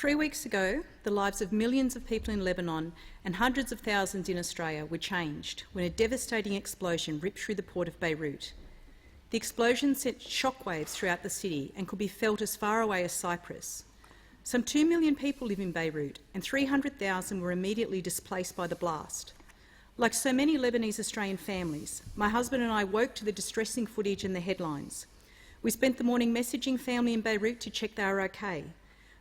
3 weeks ago, the lives of millions of people in Lebanon and hundreds of thousands in Australia were changed when a devastating explosion ripped through the port of Beirut. The explosion sent shockwaves throughout the city and could be felt as far away as Cyprus. Some 2 million people live in Beirut and 300,000 were immediately displaced by the blast. Like so many Lebanese Australian families, my husband and I woke to the distressing footage and the headlines. We spent the morning messaging family in Beirut to check they were okay.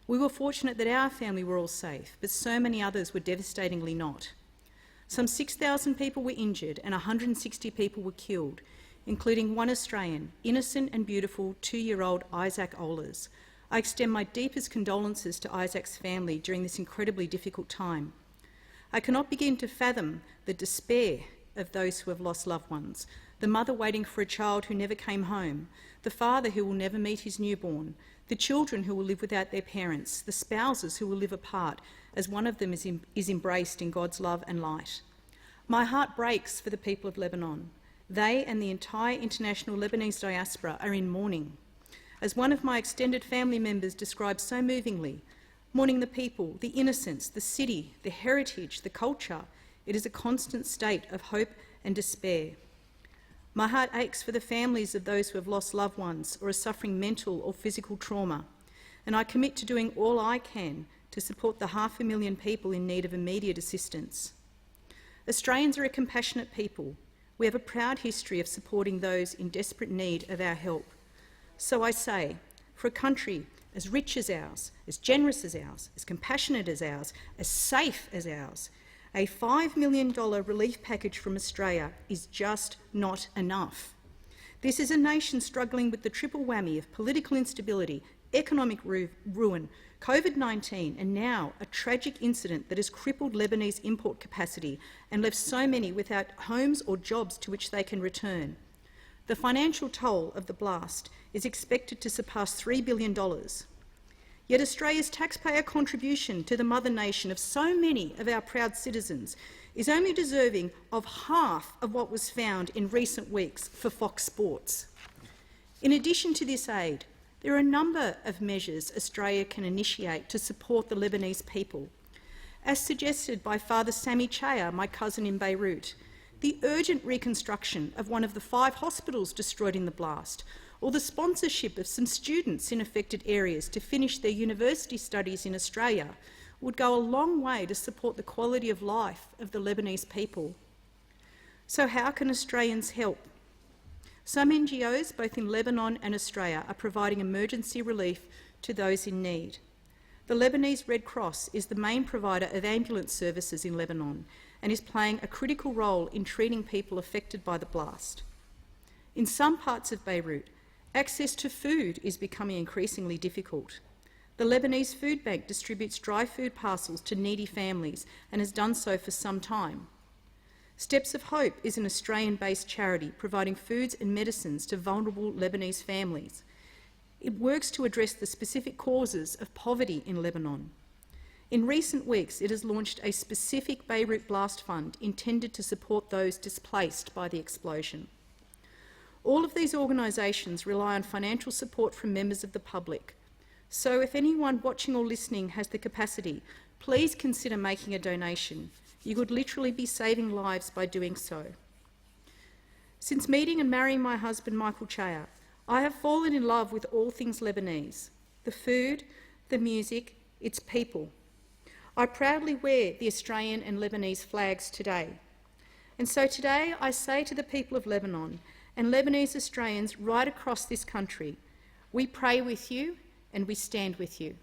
We were fortunate that our family were all safe, but so many others were devastatingly not. Some 6,000 people were injured and 160 people were killed, including one Australian, innocent and beautiful 2-year-old Isaac Ohlers. I extend my deepest condolences to Isaac's family during this incredibly difficult time. I cannot begin to fathom the despair of those who have lost loved ones, the mother waiting for a child who never came home, the father who will never meet his newborn, the children who will live without their parents, the spouses who will live apart as one of them is embraced in God's love and light. My heart breaks for the people of Lebanon. They and the entire international Lebanese diaspora are in mourning. As one of my extended family members described so movingly, mourning the people, the innocence, the city, the heritage, the culture, it is a constant state of hope and despair. My heart aches for the families of those who have lost loved ones or are suffering mental or physical trauma, and I commit to doing all I can to support the 500,000 people in need of immediate assistance. Australians are a compassionate people. We have a proud history of supporting those in desperate need of our help. So I say, for a country as rich as ours, as generous as ours, as compassionate as ours, as safe as ours, a $5 million relief package from Australia is just not enough. This is a nation struggling with the triple whammy of political instability, economic ruin, COVID-19 and now a tragic incident that has crippled Lebanese import capacity and left so many without homes or jobs to which they can return. The financial toll of the blast is expected to surpass $3 billion. Yet Australia's taxpayer contribution to the mother nation of so many of our proud citizens is only deserving of half of what was found in recent weeks for Fox Sports. In addition to this aid, there are a number of measures Australia can initiate to support the Lebanese people. As suggested by Father Sami Chaya, my cousin in Beirut, the urgent reconstruction of one of the 5 hospitals destroyed in the blast, or the sponsorship of some students in affected areas to finish their university studies in Australia would go a long way to support the quality of life of the Lebanese people. So how can Australians help? Some NGOs, both in Lebanon and Australia, are providing emergency relief to those in need. The Lebanese Red Cross is the main provider of ambulance services in Lebanon and is playing a critical role in treating people affected by the blast. In some parts of Beirut, access to food is becoming increasingly difficult. The Lebanese Food Bank distributes dry food parcels to needy families and has done so for some time. Steps of Hope is an Australian-based charity providing foods and medicines to vulnerable Lebanese families. It works to address the specific causes of poverty in Lebanon. In recent weeks, it has launched a specific Beirut Blast Fund intended to support those displaced by the explosion. All of these organisations rely on financial support from members of the public. So if anyone watching or listening has the capacity, please consider making a donation. You could literally be saving lives by doing so. Since meeting and marrying my husband, Michael Chaya, I have fallen in love with all things Lebanese, the food, the music, its people. I proudly wear the Australian and Lebanese flags today. And so today I say to the people of Lebanon and Lebanese Australians right across this country, we pray with you and we stand with you.